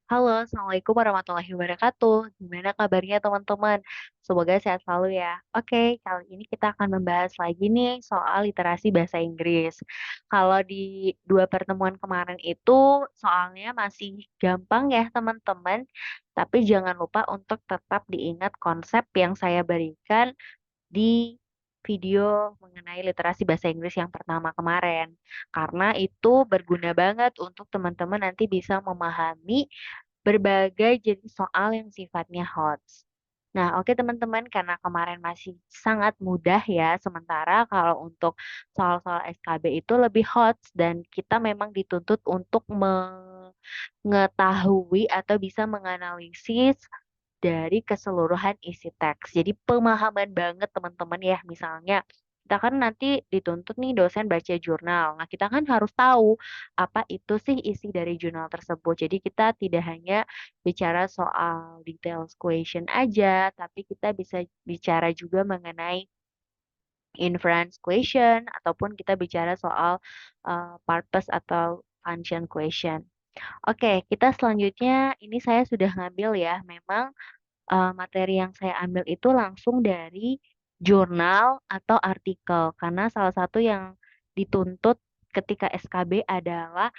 Halo, Assalamualaikum warahmatullahi wabarakatuh. Gimana kabarnya teman-teman? Semoga sehat selalu ya. Oke, kali ini kita akan membahas lagi nih soal literasi bahasa Inggris. Kalau di dua pertemuan kemarin itu soalnya masih gampang ya teman-teman, tapi jangan lupa untuk tetap diingat konsep yang saya berikan di video mengenai literasi bahasa Inggris yang pertama kemarin. Karena itu berguna banget untuk teman-teman nanti bisa memahami berbagai jenis soal yang sifatnya HOTS. Nah, oke teman-teman, karena kemarin masih sangat mudah ya, sementara kalau untuk soal-soal SKB itu lebih HOTS dan kita memang dituntut untuk mengetahui atau bisa menganalisis dari keseluruhan isi teks. Jadi pemahaman banget teman-teman ya, misalnya kita kan nanti dituntut nih dosen baca jurnal. Nah, kita kan harus tahu apa itu sih isi dari jurnal tersebut. Jadi kita tidak hanya bicara soal details question aja, tapi kita bisa bicara juga mengenai inference question ataupun kita bicara soal purpose atau function question. Oke, kita selanjutnya ini saya sudah ngambil ya. Memang materi yang saya ambil itu langsung dari jurnal atau artikel, karena salah satu yang dituntut ketika SKB adalah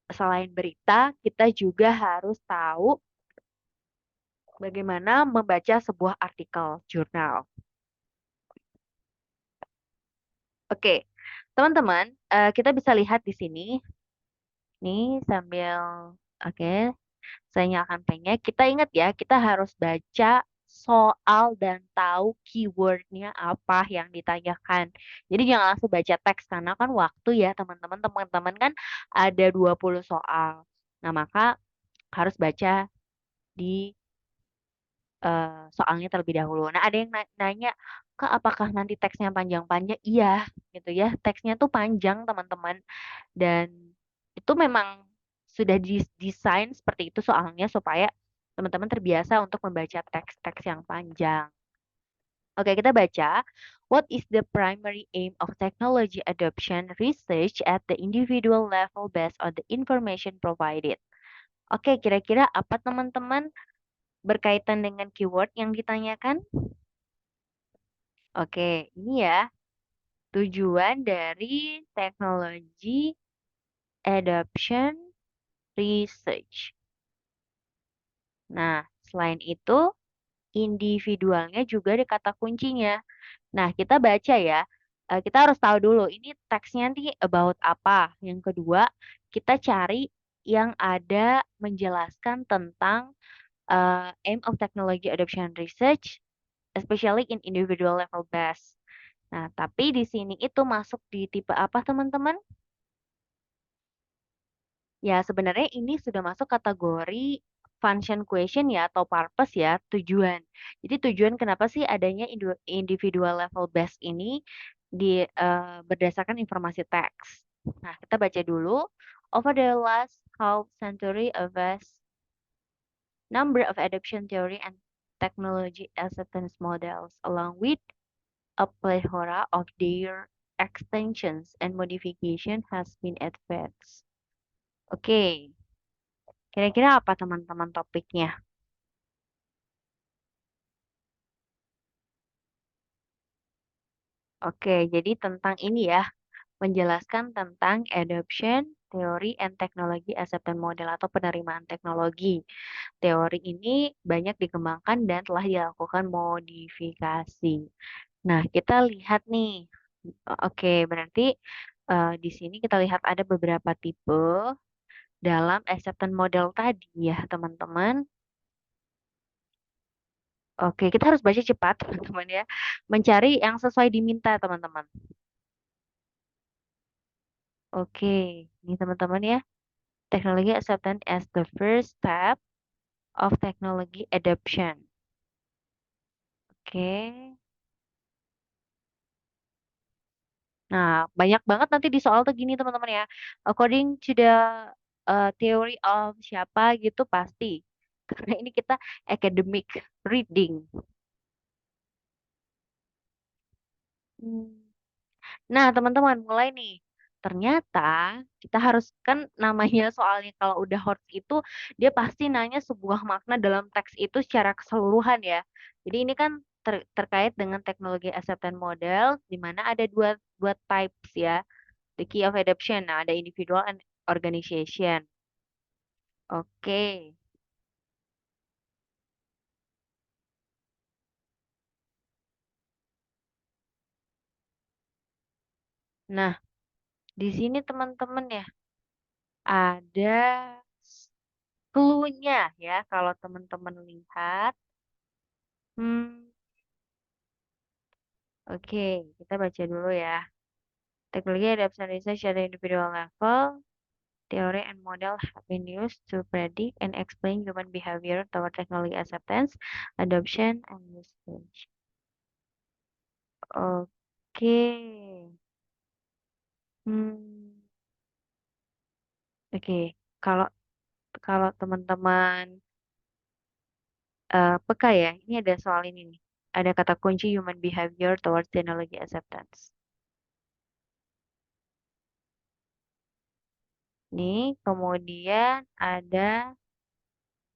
selain berita, kita juga harus tahu bagaimana membaca sebuah artikel jurnal. Oke, teman-teman, kita bisa lihat di sini, nih sambil oke, saya nyalakan pennya. Kita ingat ya, kita harus baca soal dan tahu keywordnya apa yang ditanyakan. Jadi jangan langsung baca teks karena kan waktu ya teman-teman kan ada 20 soal. Nah, maka harus baca di soalnya terlebih dahulu. Nah, ada yang nanya, "Kak, apakah nanti teksnya panjang-panjang?" Iya, gitu ya. Teksnya tuh panjang, teman-teman. Dan itu memang sudah didesain seperti itu soalnya supaya teman-teman terbiasa untuk membaca teks-teks yang panjang. Oke, kita baca. What is the primary aim of technology adoption research at the individual level based on the information provided? Oke, kira-kira apa teman-teman berkaitan dengan keyword yang ditanyakan? Oke, ini ya tujuan dari teknologi adoption research. Nah, selain itu, individualnya juga ada kata kuncinya. Nah, kita baca ya. Kita harus tahu dulu ini teksnya nanti about apa. Yang kedua, kita cari yang ada menjelaskan tentang aim of technology adoption research, especially in individual level base. Nah, tapi di sini itu masuk di tipe apa, teman-teman? Ya, sebenarnya ini sudah masuk kategori function question ya atau purpose ya, tujuan. Jadi tujuan kenapa sih adanya individual level base ini berdasarkan informasi teks. Nah, kita baca dulu. Over the last half century, a vast number of adoption theory and technology acceptance models, along with a plethora of their extensions and modification has been advanced. Oke, kira-kira apa teman-teman topiknya? Oke, jadi tentang ini ya, menjelaskan tentang adoption, teori, and technology acceptance model atau penerimaan teknologi. Teori ini banyak dikembangkan dan telah dilakukan modifikasi. Nah, kita lihat nih. Oke, berarti di sini kita lihat ada beberapa tipe dalam acceptance model tadi ya, teman-teman. Oke, kita harus baca cepat, teman-teman ya. Mencari yang sesuai diminta, teman-teman. Oke, ini teman-teman ya. Teknologi acceptance as the first step of technology adoption. Oke. Nah, banyak banget nanti di soal tuh gini, teman-teman ya. According to the theory of siapa gitu pasti. Karena ini kita academic reading. Hmm. Nah, teman-teman, mulai nih. ternyata kita harus kan namanya soalnya kalau udah hot itu dia pasti nanya sebuah makna dalam teks itu secara keseluruhan ya. Jadi ini kan terkait dengan teknologi acceptance model di mana ada dua types ya. The key of adoption. Nah, ada individual and organization. Oke. Nah, di sini teman-teman ya ada clue-nya ya kalau teman-teman lihat. Hmm, oke, kita baca dulu ya. Teknologi adoption research at the individual level, theory and model have been used to predict and explain human behavior toward technology acceptance, adoption, and usage. Oke. Hmm, oke. Kalau kalau teman-teman peka ya, ini ada soal ini nih. Ada kata kunci human behavior towards technology acceptance. Nih, kemudian ada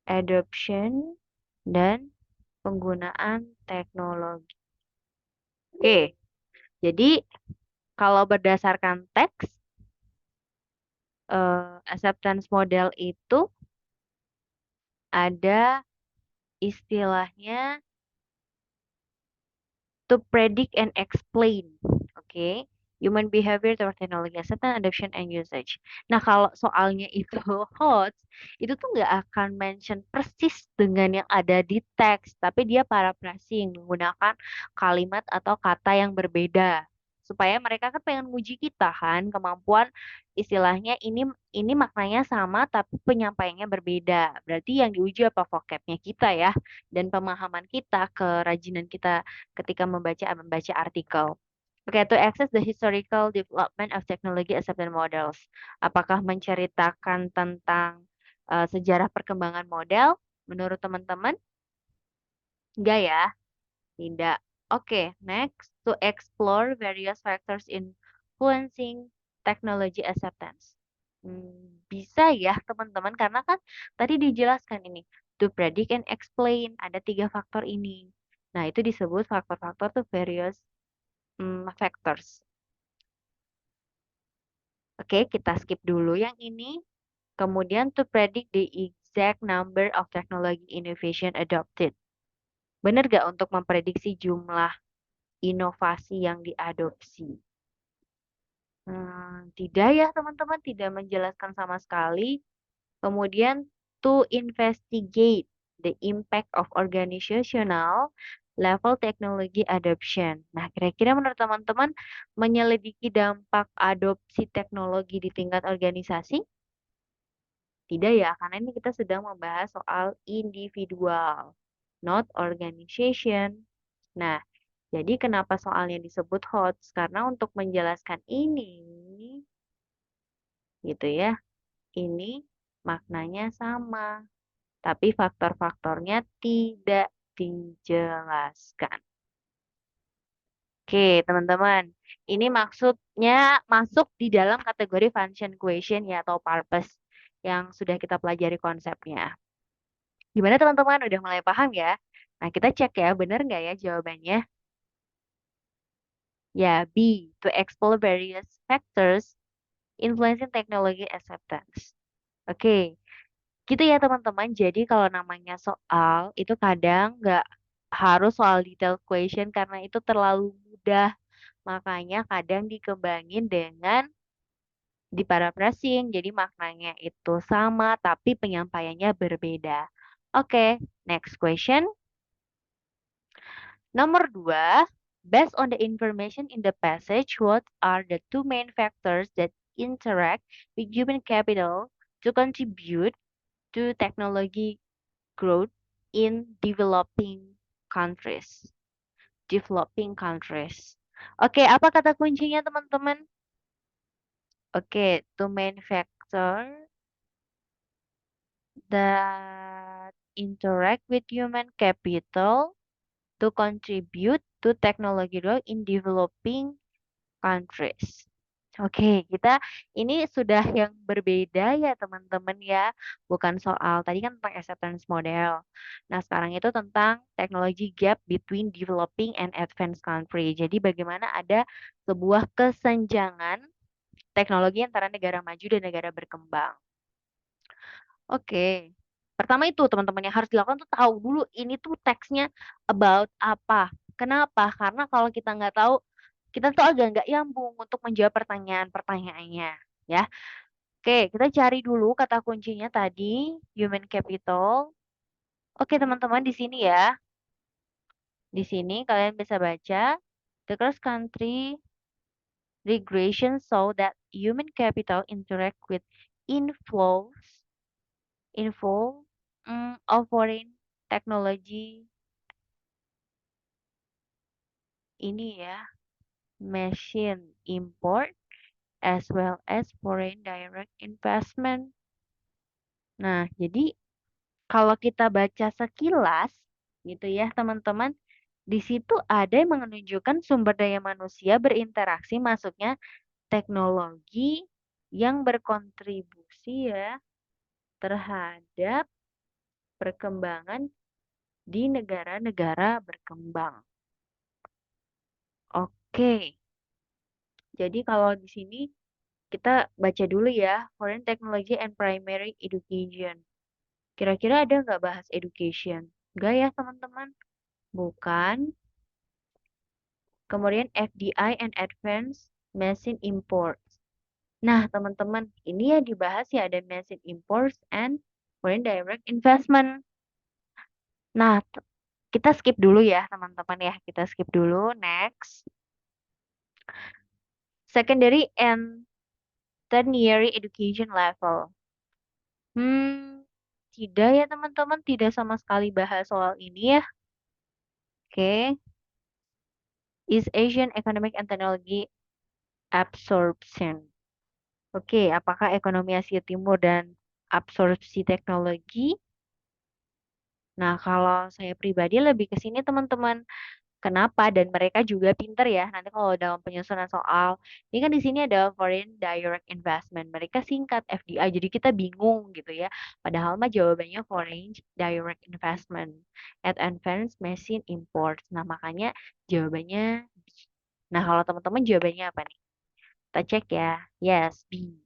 adoption dan penggunaan teknologi. Oke, jadi kalau berdasarkan teks, acceptance model itu ada istilahnya to predict and explain. Oke, human behavior toward technology acceptance, adoption, and usage. Nah, kalau soalnya itu HOTS, itu tuh nggak akan mention persis dengan yang ada di teks, tapi dia paraphrasing menggunakan kalimat atau kata yang berbeda. Supaya mereka kan pengen nguji kita kan, kemampuan istilahnya ini maknanya sama tapi penyampaiannya berbeda. Berarti yang diuji apa vocabnya kita ya, dan pemahaman kita, kerajinan kita ketika membaca artikel. Oke, to access the historical development of technology acceptance models. Apakah menceritakan tentang sejarah perkembangan model? Menurut teman-teman? Enggak ya? Tidak. Oke, next. To explore various factors influencing technology acceptance. Bisa ya teman-teman, karena kan tadi dijelaskan ini. To predict and explain, ada tiga faktor ini. Nah, itu disebut faktor-faktor tuh various factors. Oke, kita skip dulu yang ini. Kemudian to predict the exact number of technology innovation adopted. Benar gak untuk memprediksi jumlah inovasi yang diadopsi? Tidak ya teman-teman, tidak menjelaskan sama sekali. Kemudian to investigate the impact of organizational level technology adoption. Nah, kira-kira menurut teman-teman menyelidiki dampak adopsi teknologi di tingkat organisasi? Tidak ya, karena ini kita sedang membahas soal individual, not organization. Nah, jadi kenapa soalnya disebut HOTS? Karena untuk menjelaskan ini, gitu ya, ini maknanya sama, tapi faktor-faktornya tidak dijelaskan. Oke, teman-teman. Ini maksudnya masuk di dalam kategori function question ya atau purpose yang sudah kita pelajari konsepnya. Gimana teman-teman? Udah mulai paham ya? Nah, kita cek ya, benar nggak ya jawabannya? Ya, B. To explore various factors influencing technology acceptance. Oke, gitu ya teman-teman. Jadi kalau namanya soal itu kadang nggak harus soal detailed question karena itu terlalu mudah. Makanya kadang dikembangin dengan diparaphrasing. Jadi maknanya itu sama tapi penyampaiannya berbeda. Oke, next question. Nomor dua, based on the information in the passage, what are the two main factors that interact with human capital to contribute to technology growth in developing countries? Developing countries. Oke, apa kata kuncinya teman-teman? Oke, two main factor that interact with human capital to contribute to technology growth in developing countries. Oke, kita ini sudah yang berbeda ya teman-teman ya. Bukan soal tadi kan tentang acceptance model. Nah, sekarang itu tentang technology gap between developing and advanced country. Jadi bagaimana ada sebuah kesenjangan teknologi antara negara maju dan negara berkembang. Oke. Pertama itu teman-teman yang harus dilakukan tuh tahu dulu ini tuh teksnya about apa. Kenapa? Karena kalau kita nggak tahu, kita tuh agak nggak nyambung untuk menjawab pertanyaan-pertanyaannya, ya. Oke, kita cari dulu kata kuncinya tadi, human capital. Oke teman-teman di sini ya, di sini kalian bisa baca, the cross country regression show that human capital interact with inflows info of foreign technology ini ya, machine import as well as foreign direct investment. Nah, jadi kalau kita baca sekilas gitu ya, teman-teman, di situ ada yang menunjukkan sumber daya manusia berinteraksi masuknya teknologi yang berkontribusi ya terhadap perkembangan di negara-negara berkembang. Oke. Jadi kalau di sini kita baca dulu ya, Foreign Technology and Primary Education. Kira-kira ada nggak bahas education? Enggak ya teman-teman? Bukan. Kemudian FDI and Advanced Machine Imports. Nah teman-teman, ini ya dibahas ya ada Machine Imports and Foreign Direct Investment. Nah, kita skip dulu ya teman-teman ya. Kita skip dulu, next. Secondary and tertiary education level. Hmm, tidak ya teman-teman, tidak sama sekali bahas soal ini ya. Oke, East Asian Economic and Technology Absorption. Oke, apakah ekonomi Asia Timur dan absorpsi teknologi? Nah, kalau saya pribadi lebih ke sini teman-teman. Kenapa? Dan mereka juga pinter ya. Nanti kalau dalam penyusunan soal, ini kan di sini ada Foreign Direct Investment. Mereka singkat FDI, jadi kita bingung gitu ya. Padahal mah jawabannya Foreign Direct Investment at Advanced Machine Imports. Nah, makanya jawabannya B. Nah, kalau teman-teman jawabannya apa nih? Kita cek ya. Yes, B.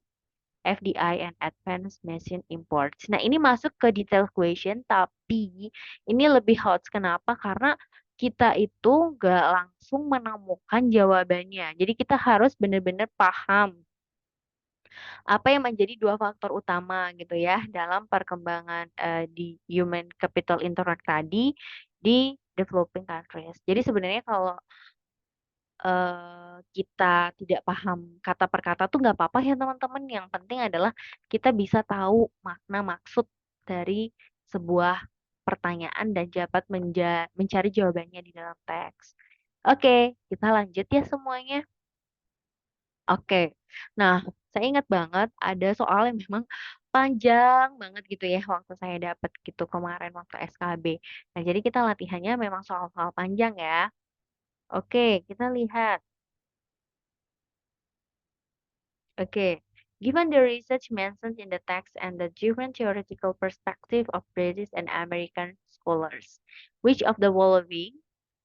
FDI and Advanced Machine Imports. Nah, ini masuk ke detail question, tapi ini lebih hot. Kenapa? Karena kita itu nggak langsung menemukan jawabannya. Jadi kita harus benar-benar paham apa yang menjadi dua faktor utama gitu ya dalam perkembangan di human capital interact tadi di developing countries. Jadi sebenarnya kalau kita tidak paham kata per kata tuh nggak apa-apa ya teman-teman, yang penting adalah kita bisa tahu makna maksud dari sebuah pertanyaan dan dapat mencari jawabannya di dalam teks. Oke, kita lanjut ya semuanya. Oke. Nah, saya ingat banget ada soal yang memang panjang banget gitu ya waktu saya dapat gitu kemarin waktu SKB. Nah, jadi kita latihannya memang soal-soal panjang ya. Oke, kita lihat. Okay. Given the research mentioned in the text and the different theoretical perspective of British and American scholars, which of the following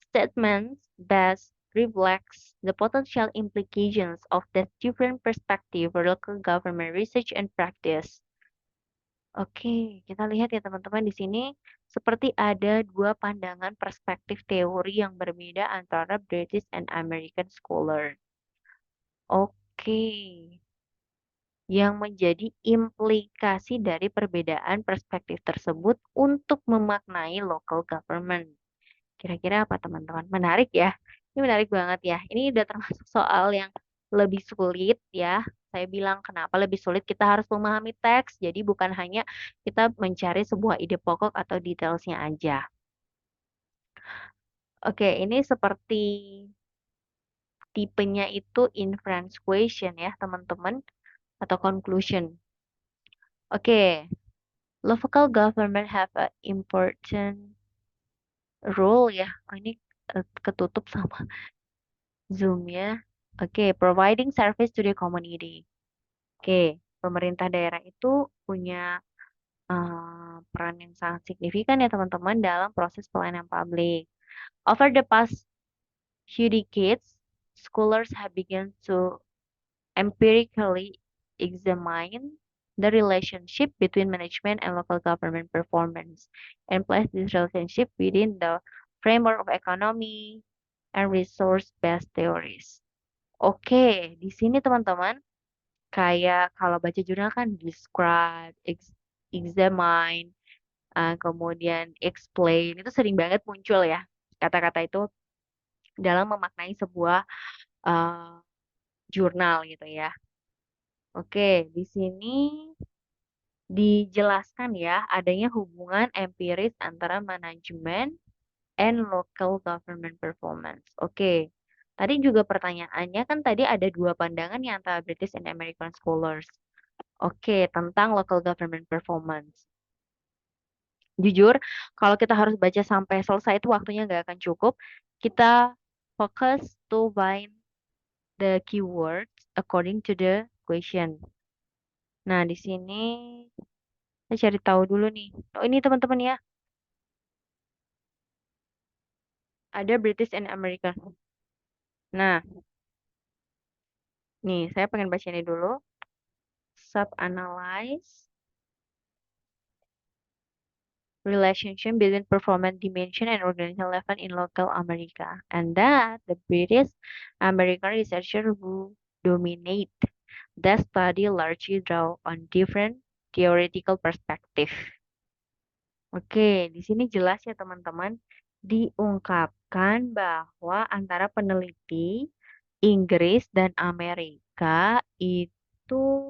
statements best reflects the potential implications of the different perspective for local government research and practice? Oke, kita lihat ya teman-teman di sini seperti ada dua pandangan perspektif teori yang berbeda antara British and American scholar. Oke. Yang menjadi implikasi dari perbedaan perspektif tersebut untuk memaknai local government. Kira-kira apa teman-teman? Menarik ya? Ini menarik banget ya. Ini udah termasuk soal yang lebih sulit ya. Saya bilang kenapa lebih sulit, kita harus memahami teks. Jadi bukan hanya kita mencari sebuah ide pokok atau detailsnya aja. Oke, ini seperti tipenya itu inference question ya teman-teman atau conclusion. Oke, local government have a important role ya. Oh, ini ketutup sama Zoom ya. Oke, providing service to the community. Oke, pemerintah daerah itu punya peran yang sangat signifikan ya teman-teman dalam proses pelayanan publik. Over the past few decades, scholars have begun to empirically examine the relationship between management and local government performance and place this relationship within the framework of economy and resource-based theories. Oke, di sini teman-teman, kayak kalau baca jurnal kan describe, examine, kemudian explain, itu sering banget muncul ya kata-kata itu dalam memaknai sebuah uh, jurnal gitu ya. Oke, di sini dijelaskan ya adanya hubungan empiris antara manajemen and local government performance. Oke, tadi juga pertanyaannya kan tadi ada dua pandangan yang antara British and American scholars. Oke, tentang local government performance. Jujur, kalau kita harus baca sampai selesai itu waktunya nggak akan cukup. Kita fokus to find the keywords according to the question. Nah, di sini saya cari tahu dulu nih. Oh, ini teman-teman ya, ada British and American. Nah, nih saya pengen baca ini dulu. Sub-analyze relationship between performance dimension and organizational level in local America. And that the British American researchers who dominate the study largely draw on different theoretical perspective. Oke, di sini jelas ya teman-teman, diungkapkan bahwa antara peneliti Inggris dan Amerika itu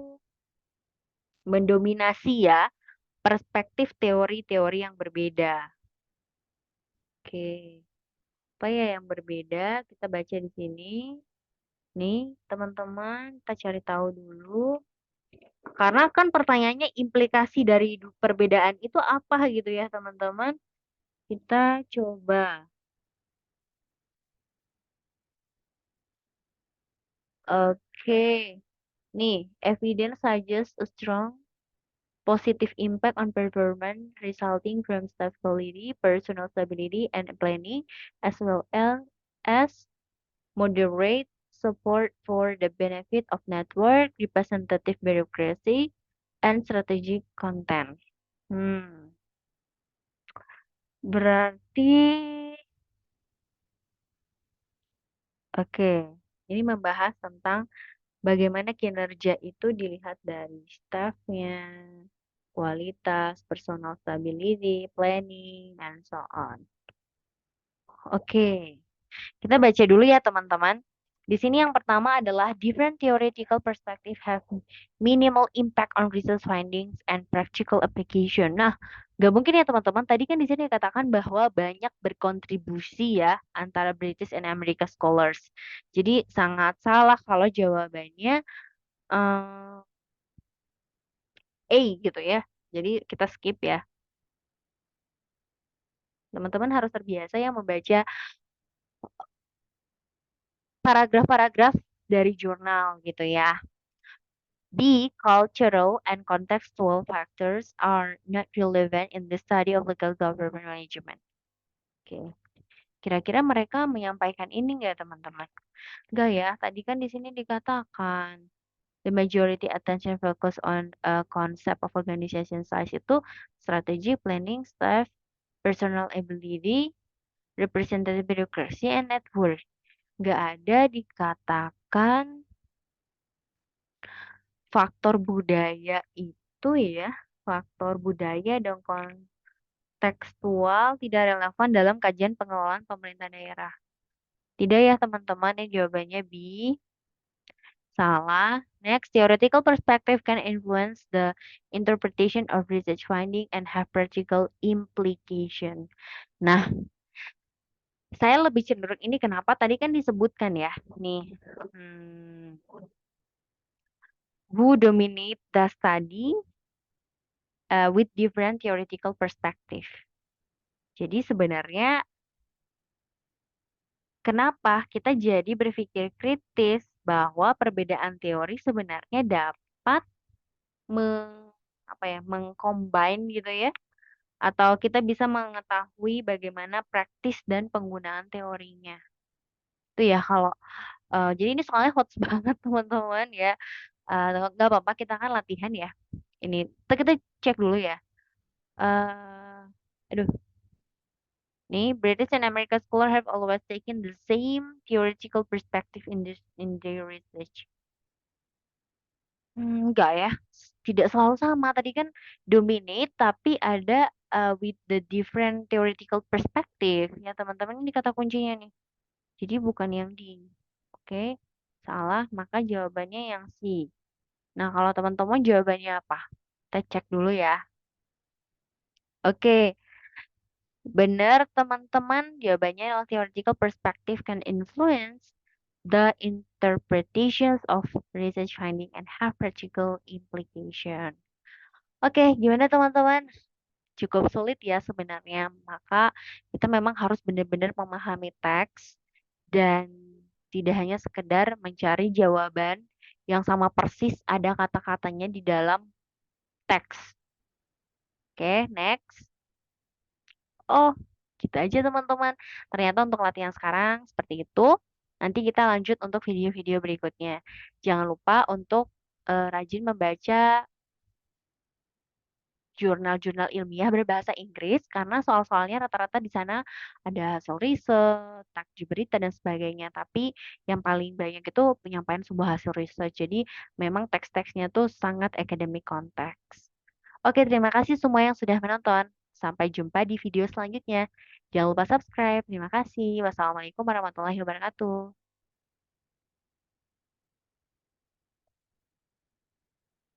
mendominasi ya perspektif teori-teori yang berbeda. Oke, apa ya yang berbeda? Kita baca di sini. Nih, teman-teman, kita cari tahu dulu. Karena kan pertanyaannya implikasi dari perbedaan itu apa gitu ya, teman-teman. Kita coba. Oke. Nih, evidence suggests a strong positive impact on performance resulting from staff quality, personal stability, and planning, as well as moderate support for the benefit of network, representative bureaucracy, and strategic content. Hmm, berarti, oke, ini membahas tentang bagaimana kinerja itu dilihat dari staffnya, kualitas, personal stability, planning, and so on. Oke. Kita baca dulu ya teman-teman. Di sini yang pertama adalah different theoretical perspective have minimal impact on research findings and practical application. Nah, nggak mungkin ya teman-teman. Tadi kan di sini dikatakan bahwa banyak berkontribusi ya antara British and American scholars. Jadi sangat salah kalau jawabannya eh, A gitu ya. Jadi kita skip ya. Teman-teman harus terbiasa ya membaca paragraf-paragraf dari jurnal gitu ya. B. Cultural and contextual factors are not relevant in the study of local government management. Oke, kira-kira mereka menyampaikan ini nggak teman-teman? Nggak ya, tadi kan di sini dikatakan the majority attention focus on a concept of organization size itu strategy, planning, staff, personal ability, representative bureaucracy, and network. Nggak ada dikatakan faktor budaya itu ya, faktor budaya dan kontekstual tidak relevan dalam kajian pengelolaan pemerintah daerah. Tidak ya teman-teman, yang jawabannya B. Salah. Next, theoretical perspective can influence the interpretation of research finding and have practical implication. Nah, saya lebih cenderung ini kenapa? Tadi kan disebutkan ya, nih, who dominate the study with different theoretical perspective. Jadi sebenarnya kenapa kita jadi berpikir kritis bahwa perbedaan teori sebenarnya dapat mengcombine gitu ya, atau kita bisa mengetahui bagaimana praktis dan penggunaan teorinya. Itu ya kalau jadi ini soalnya hot banget teman-teman ya, nggak apa-apa kita kan latihan ya. Ini kita cek dulu ya, aduh, nih British and American scholar have always taken the same theoretical perspective in their research. Enggak ya, tidak selalu sama. Tadi kan dominate tapi ada with the different theoretical perspective. Ya teman-teman ini kata kuncinya nih. Jadi bukan yang D. Oke, salah. Maka jawabannya yang C. Nah kalau teman-teman jawabannya apa? Kita cek dulu ya. Oke, benar teman-teman. Jawabannya adalah theoretical perspective can influence the interpretations of research finding and have practical implication. Oke, gimana teman-teman? Cukup sulit ya sebenarnya. Maka kita memang harus benar-benar memahami teks dan tidak hanya sekedar mencari jawaban yang sama persis ada kata-katanya di dalam teks. Oke, next. Oh, gitu aja teman-teman. Ternyata untuk latihan sekarang seperti itu. Nanti kita lanjut untuk video-video berikutnya. Jangan lupa untuk rajin membaca jurnal-jurnal ilmiah berbahasa Inggris karena soal-soalnya rata-rata di sana ada hasil riset, takjub berita dan sebagainya. Tapi yang paling banyak itu penyampaian sebuah hasil riset. Jadi memang teks-teksnya tuh sangat academic konteks. Oke, terima kasih semua yang sudah menonton. Sampai jumpa di video selanjutnya. Jangan lupa subscribe. Terima kasih. Wassalamualaikum warahmatullahi wabarakatuh.